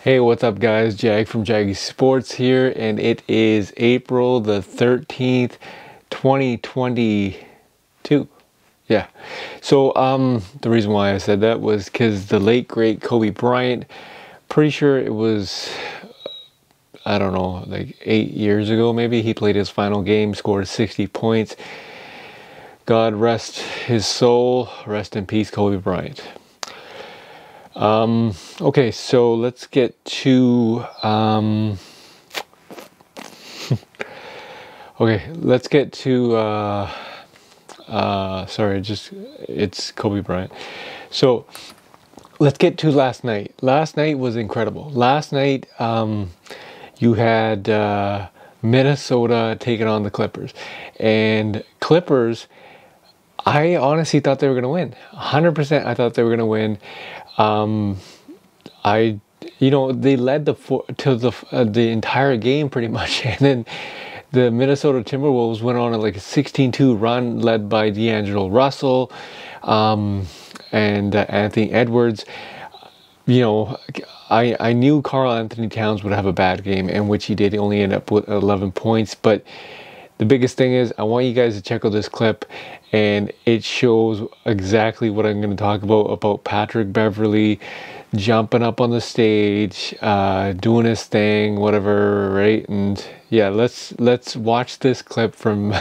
Hey, what's up guys? Jag from Jaggy Sports here, and it is April the 13th, 2022. Yeah. So, the reason why I said that was because the late, great Kobe Bryant, pretty sure it was, I don't know, like 8 years ago maybe, he played his final game, scored 60 points. God rest his soul. Rest in peace, Kobe Bryant. Okay, so let's get to, sorry, it's Kobe Bryant. So let's get to last night. Last night was incredible. Last night, you had, Minnesota taking on the Clippers, and Clippers, I honestly thought they were going to win. 100% I thought they were going to win. They led the entire game pretty much, and then the Minnesota Timberwolves went on like a 16-2 run led by D'Angelo Russell and Anthony Edwards. You know, I knew Karl Anthony Towns would have a bad game, and which he did. He only ended up with 11 points, but the biggest thing is I want you guys to check out this clip, and it shows exactly what I'm going to talk about Patrick Beverly jumping up on the stage, doing his thing, whatever, right? And yeah, let's watch this clip from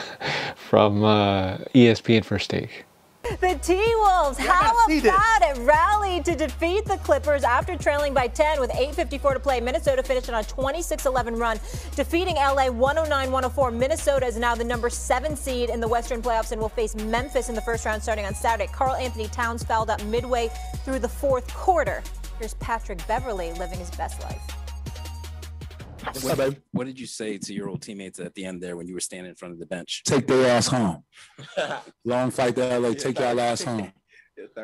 ESPN First Take. The TWolves, how about it, rallied to defeat the Clippers after trailing by 10 with 8:54 to play. Minnesota finished on a 26-11 run, defeating LA 109-104. Minnesota is now the number 7 seed in the Western playoffs and will face Memphis in the first round starting on Saturday. Karl Anthony Towns fouled up midway through the fourth quarter. Here's Patrick Beverly living his best life. What did you say to your old teammates at the end there when you were standing in front of the bench? Take their ass home. Long flight to LA, take your ass home.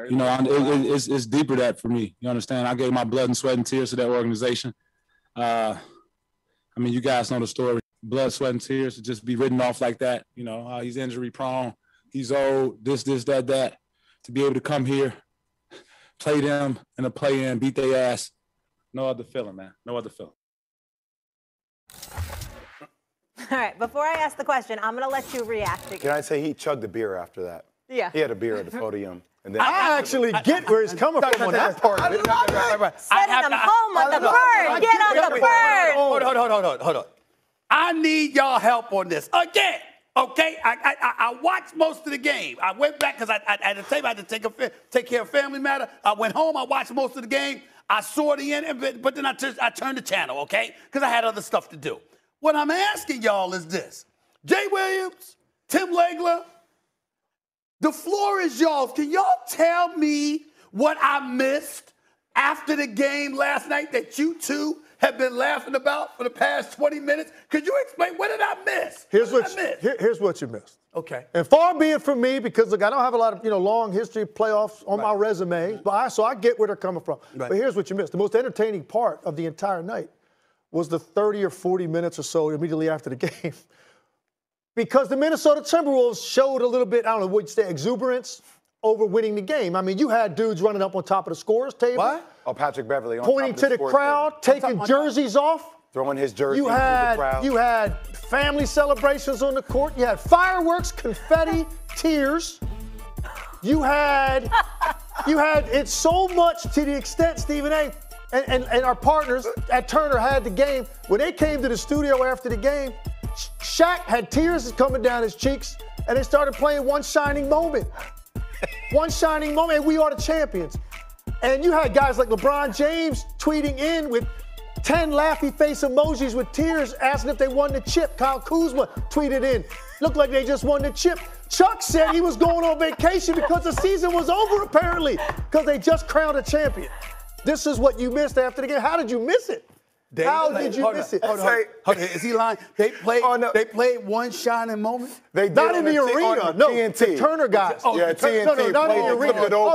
You know, it's deeper that for me. You understand? I gave my blood and sweat and tears to that organization. I mean, you guys know the story. Blood, sweat, and tears to just be written off like that. You know, he's injury prone. He's old, this, that. To be able to come here, play them in a play-in, beat their ass. No other feeling, man. No other feeling. All right, before I ask the question, I'm going to let you react again. Can I say he chugged a beer after that? Yeah. He had a beer at the podium. And then I actually get where he's coming from on that part. Sending them home on the bird. Get on the bird. Hold on. I need y'all help on this again. Okay, I watched most of the game. I went back because I had to take care of family matter. I went home. I watched most of the game. I saw the end, but then I turned the channel, okay, because I had other stuff to do. What I'm asking y'all is this. Jay Williams, Tim Legler, the floor is y'all's. Can y'all tell me what I missed after the game last night that you two have been laughing about for the past 20 minutes? Could you explain, what did I miss? Here's what you missed. Okay. And far be it from me, because look, I don't have a lot of long history of playoffs on my resume, but so I get where they're coming from. Right. But here's what you missed. The most entertaining part of the entire night was the 30 or 40 minutes or so immediately after the game. Because the Minnesota Timberwolves showed a little bit, I don't know what you'd say, exuberance over winning the game. I mean, you had dudes running up on top of the scorers table. What? Oh, Patrick Beverly. Pointing to the crowd, taking jerseys off. Throwing his jersey into the crowd. You had family celebrations on the court. You had fireworks, confetti, tears. You had it so much to the extent, Stephen A., and our partners at Turner had the game. When they came to the studio after the game, Shaq had tears coming down his cheeks, and they started playing One Shining Moment. One Shining Moment, and we are the champions. And you had guys like LeBron James tweeting in with 10 laughy face emojis with tears asking if they won the chip. Kyle Kuzma tweeted in, looked like they just won the chip. Chuck said he was going on vacation because the season was over apparently, because they just crowned a champion. This is what you missed after the game. How did you miss it? How did you miss it? Hold on. Is he lying? They played one shining moment? They did Not in the arena. No, TNT. the Turner guys. Yeah, TNT. No, not in the arena. No.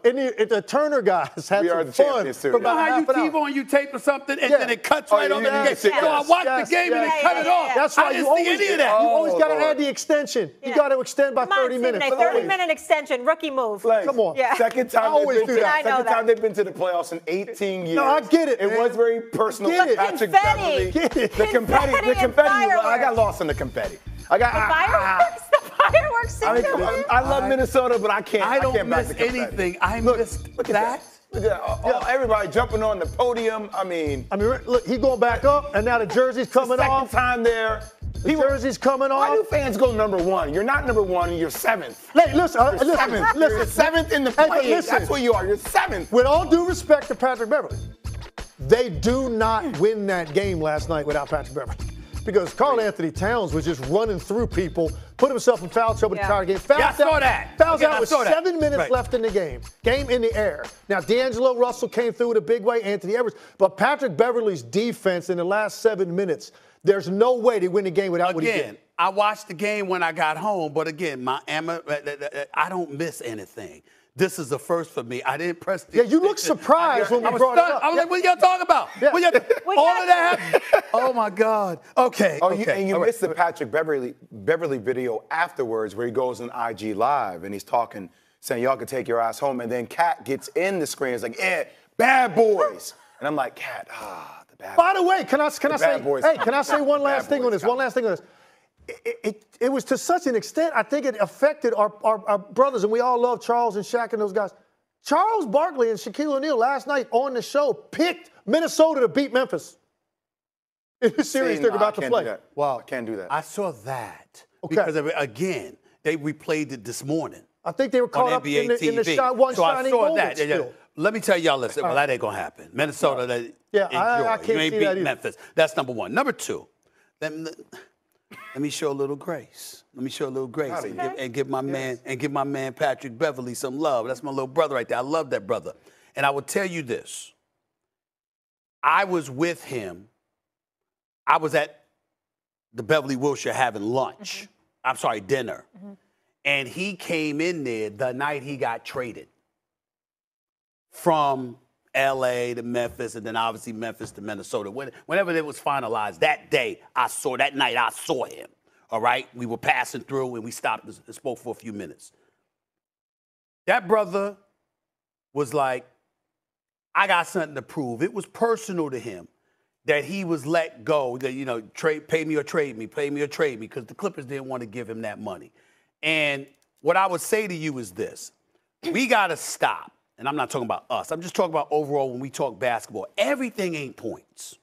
In the Turner guys had some fun for about half an hour. You T-bone, you tape or something, and then it cuts right on the game. So I watched the game and they cut it off. That's why you always any of that. You always got to add the extension. You got to extend by 30 minutes. 30-minute extension, rookie move. Come on. Yeah. Second time they've been to the playoffs in 18 years. No, I get it. It was very personal. Get it. Patrick Confetti. Beverly. Get it. The confetti. I got lost in the confetti. The fireworks. I love Minnesota, but I can't. I don't back miss the confetti. anything. I missed that. Look at that. Everybody jumping on the podium. I mean, look, he's going back up, and now the jersey's coming off. Second time there. The jersey's coming off. Why do fans go number one? You're not number one. You're seventh. Listen. You're seventh in the play. That's what you are. You're seventh. With all due respect to Patrick Beverly, they do not win that game last night without Patrick Beverly. Because Karl Anthony Towns was just running through people, put himself in foul trouble to try to get fouled out. I saw that. Fouls out with 7 minutes left in the game. Game in the air. Now, D'Angelo Russell came through in a big way, Anthony Edwards. But Patrick Beverly's defense in the last 7 minutes, there's no way they win the game without what he did. I watched the game when I got home, but again, I don't miss anything. This is the first for me. I didn't press the you look surprised when we brought it up. I was like, what are y'all talking about? All of that happened? Oh, my God. Okay. And you missed the Patrick Beverly video afterwards where he goes on IG Live and he's talking, saying, y'all can take your ass home. And then Cat gets in the screen. It's like, bad boys. And I'm like, Cat, the bad boys. By the way, can I say one last thing on this? One last thing on this. It was to such an extent, I think it affected our brothers, and we all love Charles and Shaq and those guys. Charles Barkley and Shaquille O'Neal last night on the show picked Minnesota to beat Memphis. In the series they're about to play. Wow, I can't do that. I saw that. Okay. Because, again, they replayed it this morning. I think they were caught up in the shot one shining moment still. Let me tell y'all, listen, well, that ain't going to happen. Minnesota, I can't you ain't see beat that either. Memphis. That's number one. Number two, let me show a little grace. And give my man Patrick Beverly some love. That's my little brother right there. I love that brother. And I will tell you this. I was with him. I was at the Beverly Wilshire having lunch. I'm sorry, dinner. And he came in there the night he got traded from L.A. to Memphis, and then obviously Memphis to Minnesota. Whenever it was finalized, that night I saw him, all right? We were passing through, and we stopped and spoke for a few minutes. That brother was like, I got something to prove. It was personal to him that he was let go, that, pay me or trade me, because the Clippers didn't want to give him that money. And what I would say to you is this. We got to stop. And I'm not talking about us. I'm just talking about overall when we talk basketball. Everything ain't points.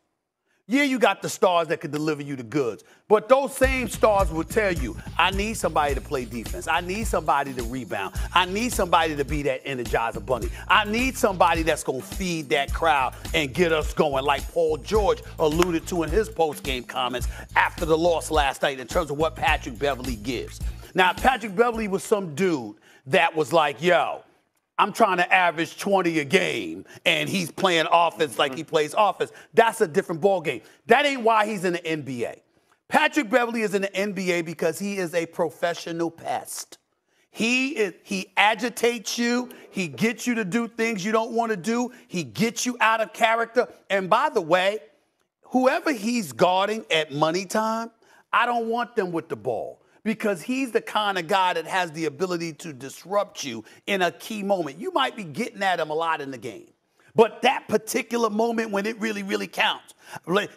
Yeah, you got the stars that can deliver you the goods. But those same stars will tell you, I need somebody to play defense. I need somebody to rebound. I need somebody to be that Energizer Bunny. I need somebody that's going to feed that crowd and get us going, like Paul George alluded to in his post-game comments after the loss last night in terms of what Patrick Beverly gives. Now, Patrick Beverly was some dude that was like, yo, I'm trying to average 20 a game, and he's playing offense like he plays offense. That's a different ballgame. That ain't why he's in the NBA. Patrick Beverly is in the NBA because he is a professional pest. He agitates you. He gets you to do things you don't want to do. He gets you out of character. And by the way, whoever he's guarding at money time, I don't want them with the ball. Because he's the kind of guy that has the ability to disrupt you in a key moment. You might be getting at him a lot in the game. But that particular moment when it really, really counts,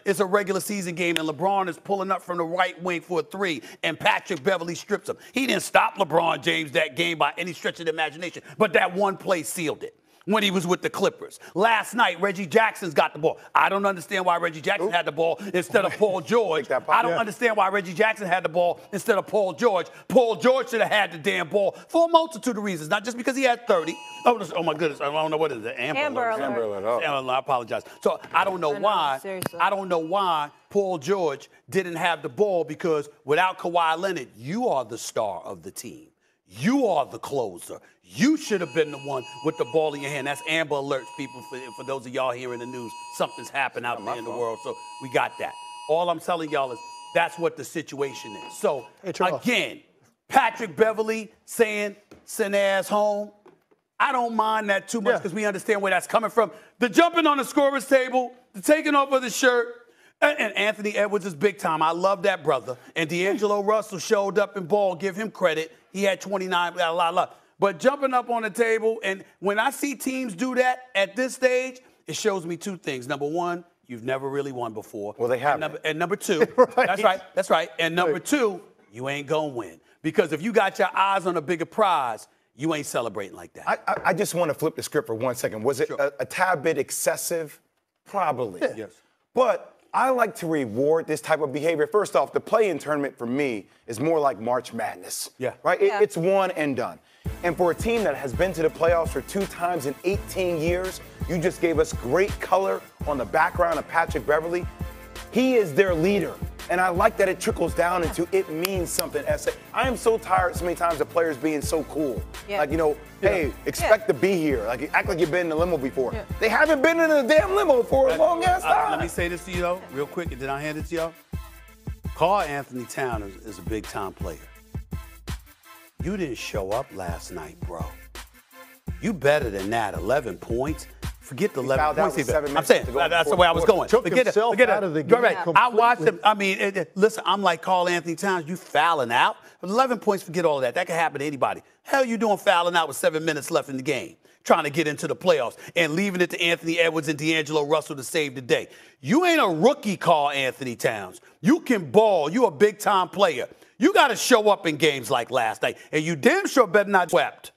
it's a regular season game and LeBron is pulling up from the right wing for a three and Patrick Beverly strips him. He didn't stop LeBron James that game by any stretch of the imagination, but that one play sealed it. When he was with the Clippers. Last night, Reggie Jackson's got the ball. I don't understand why Reggie Jackson had the ball instead of Paul George. I don't understand why Reggie Jackson had the ball instead of Paul George. Paul George should have had the damn ball for a multitude of reasons, not just because he had 30. Oh my goodness, I don't know what is it. Amber Alert. I apologize. So I don't know why. I don't know why Paul George didn't have the ball because without Kawhi Leonard, you are the star of the team. You are the closer. You should have been the one with the ball in your hand. That's Amber Alerts, people, for those of y'all here in the news. Something's happened out there in the world, so we got that. All I'm telling y'all is that's what the situation is. So, again, Patrick Beverly saying, send ass home. I don't mind that too much because we understand where that's coming from. The jumping on the scorer's table, the taking off of the shirt, and Anthony Edwards is big time. I love that brother. And D'Angelo Russell showed up in ball. Give him credit. He had 29, got a lot of luck. But jumping up on the table, and when I see teams do that at this stage, it shows me two things. Number one, you've never really won before. Well, they haven't. And number two, that's right. And number two, you ain't going to win. Because if you got your eyes on a bigger prize, you ain't celebrating like that. I just want to flip the script for 1 second. Was it a tad bit excessive? Probably. Yes. But I like to reward this type of behavior. First off, the play-in tournament for me is more like March Madness. Yeah. Right? It's one and done. And for a team that has been to the playoffs for 2 times in 18 years, you just gave us great color on the background of Patrick Beverly. He is their leader. And I like that it trickles down into it means something. I am so tired so many times of players being so cool. Like, hey, expect to be here. Like, act like you've been in a limo before. They haven't been in a damn limo for a long ass time. Let me say this to you, though, real quick, and then I'll hand it to y'all. Karl Anthony Towns is a big-time player. You didn't show up last night, bro. You better than that. 11 points. Forget the 11 points. I'm saying that's the way I was going. Forget out of the game. Right. I watched him. I mean, listen, I'm like Karl Anthony Towns. You fouling out. But 11 points, forget all of that. That can happen to anybody. Hell, you doing fouling out with 7 minutes left in the game, trying to get into the playoffs and leaving it to Anthony Edwards and D'Angelo Russell to save the day. You ain't a rookie, Karl Anthony Towns. You can ball. You a big-time player. You got to show up in games like last night, and you damn sure better not swept.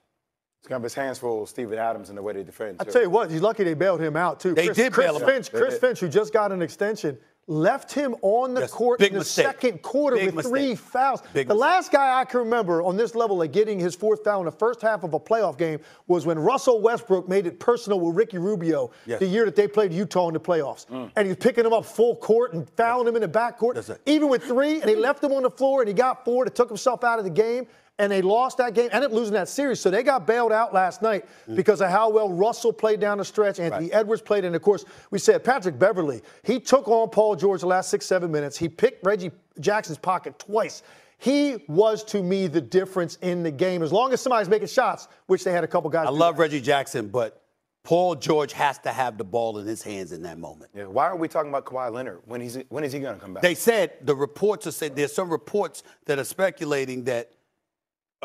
He's got his hands full of Steven Adams in the way they defend. I tell you what, he's lucky they bailed him out, too. They did bail him out. Chris Finch, who just got an extension, left him on the court in the second quarter with 3 fouls. The last guy I can remember on this level of getting his 4th foul in the first half of a playoff game was when Russell Westbrook made it personal with Ricky Rubio the year that they played Utah in the playoffs. And he was picking him up full court and fouling him in the backcourt. Even with 3, and he left him on the floor, and he got 4 that took himself out of the game. And they lost that game, ended up losing that series. So they got bailed out last night because of how well Russell played down the stretch. Anthony Edwards played. And, of course, we said Patrick Beverly, he took on Paul George the last 6-7 minutes. He picked Reggie Jackson's pocket twice. He was, to me, the difference in the game. As long as somebody's making shots, which they had a couple guys. I love Reggie Jackson, but Paul George has to have the ball in his hands in that moment. Yeah. Why are we talking about Kawhi Leonard? When is he going to come back? They said, the reports are saying, there's some reports that are speculating that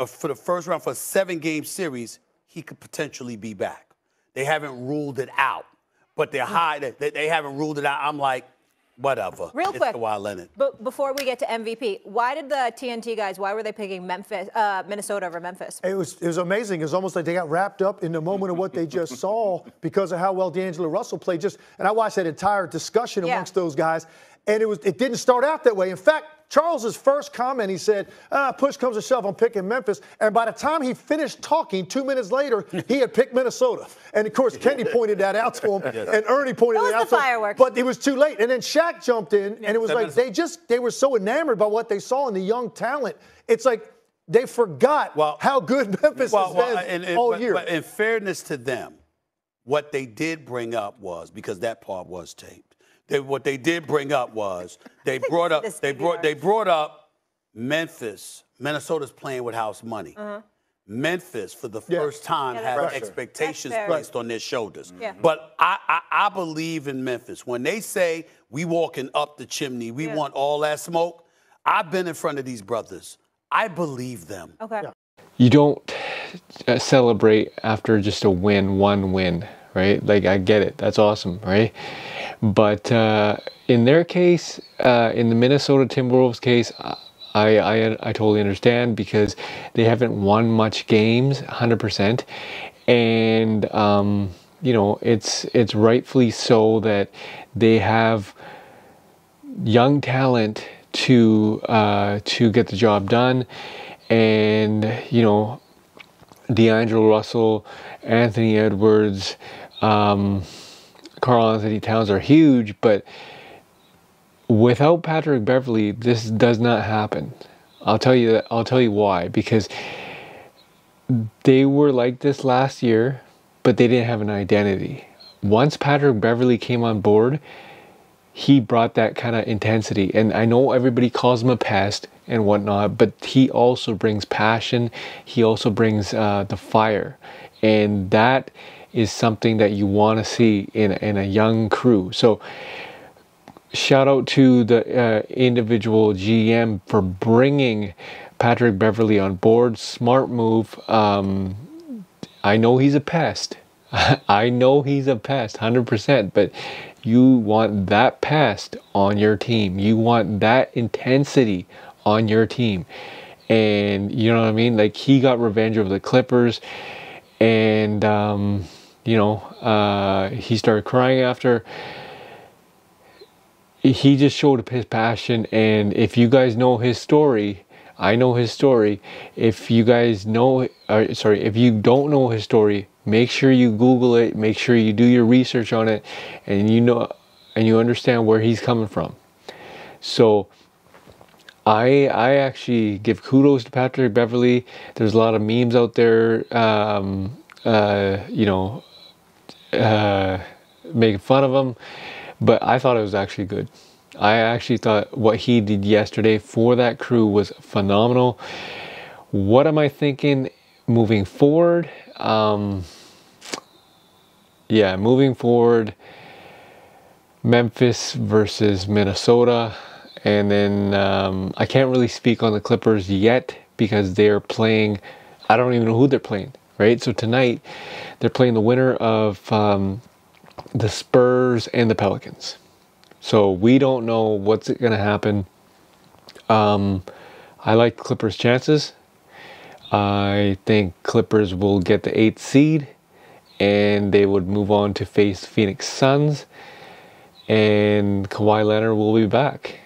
for the first round for a 7-game series, he could potentially be back. They haven't ruled it out, but they're high. They haven't ruled it out. I'm like, whatever. Real quick, Kawhi Leonard. But before we get to MVP, why did the TNT guys? Why were they picking Minnesota over Memphis? It was amazing. It was almost like they got wrapped up in the moment of what they just saw because of how well D'Angelo Russell played. And I watched that entire discussion amongst those guys, and it didn't start out that way. In fact, Charles's first comment, he said, push comes to shove, I'm picking Memphis. And by the time he finished talking, 2 minutes later, he had picked Minnesota. And, of course, Kenny pointed that out to him, and Ernie pointed it out to him. But it was too late. And then Shaq jumped in, and it was like they were so enamored by what they saw in the young talent. It's like they forgot how good Memphis has been all year. But in fairness to them, what they did bring up was, because that part was taped, what they did bring up was they brought up Memphis. Minnesota's playing with house money. Memphis, for the first time, has expectations placed on their shoulders. But I believe in Memphis. When they say we walking up the chimney, we want all that smoke, I've been in front of these brothers. I believe them. Okay. You don't celebrate after just a win, one win, right? Like, I get it. That's awesome, right? But in their case, in the Minnesota Timberwolves case, I totally understand because they haven't won much games, 100%, and you know, it's rightfully so that they have young talent to get the job done, and you know, D'Angelo Russell, Anthony Edwards, Karl Anthony Towns are huge, but without Patrick Beverly, this does not happen. I'll tell you why. Because they were like this last year, but they didn't have an identity. Once Patrick Beverly came on board, he brought that kind of intensity. And I know everybody calls him a pest and whatnot, but he also brings passion. He also brings the fire. And that is something that you want to see in a young crew. So shout out to the individual GM for bringing Patrick Beverly on board. Smart move. I know he's a pest. I know he's a pest, 100%, but you want that pest on your team. You want that intensity on your team. And you know what I mean? Like, he got revenge over the Clippers, and you know, he started crying after. He just showed his passion. And if you guys know his story, I know his story. If you guys know, if you don't know his story, make sure you Google it. Make sure you do your research on it, and you know, and you understand where he's coming from. So I actually give kudos to Patrick Beverly. There's a lot of memes out there, you know, making fun of him, but I thought it was actually good. I actually thought what he did yesterday for that crew was phenomenal. What am I thinking moving forward? Yeah, moving forward, Memphis versus Minnesota. And then I can't really speak on the Clippers yet because they're playing, I don't even know who they're playing, right? So tonight, they're playing the winner of the Spurs and the Pelicans. So we don't know what's going to happen. I like Clippers' chances. I think Clippers will get the 8th seed, and they would move on to face Phoenix Suns, and Kawhi Leonard will be back.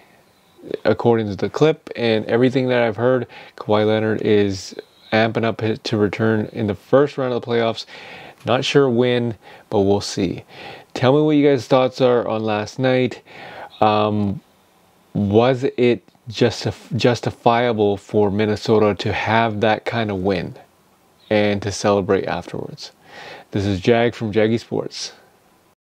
According to the clip and everything that I've heard, Kawhi Leonard is amping up to return in the first round of the playoffs. Not sure when, but we'll see. Tell me what you guys' thoughts are on last night. Was it justifiable for Minnesota to have that kind of win and to celebrate afterwards? This is Jag from Jaggy Sports.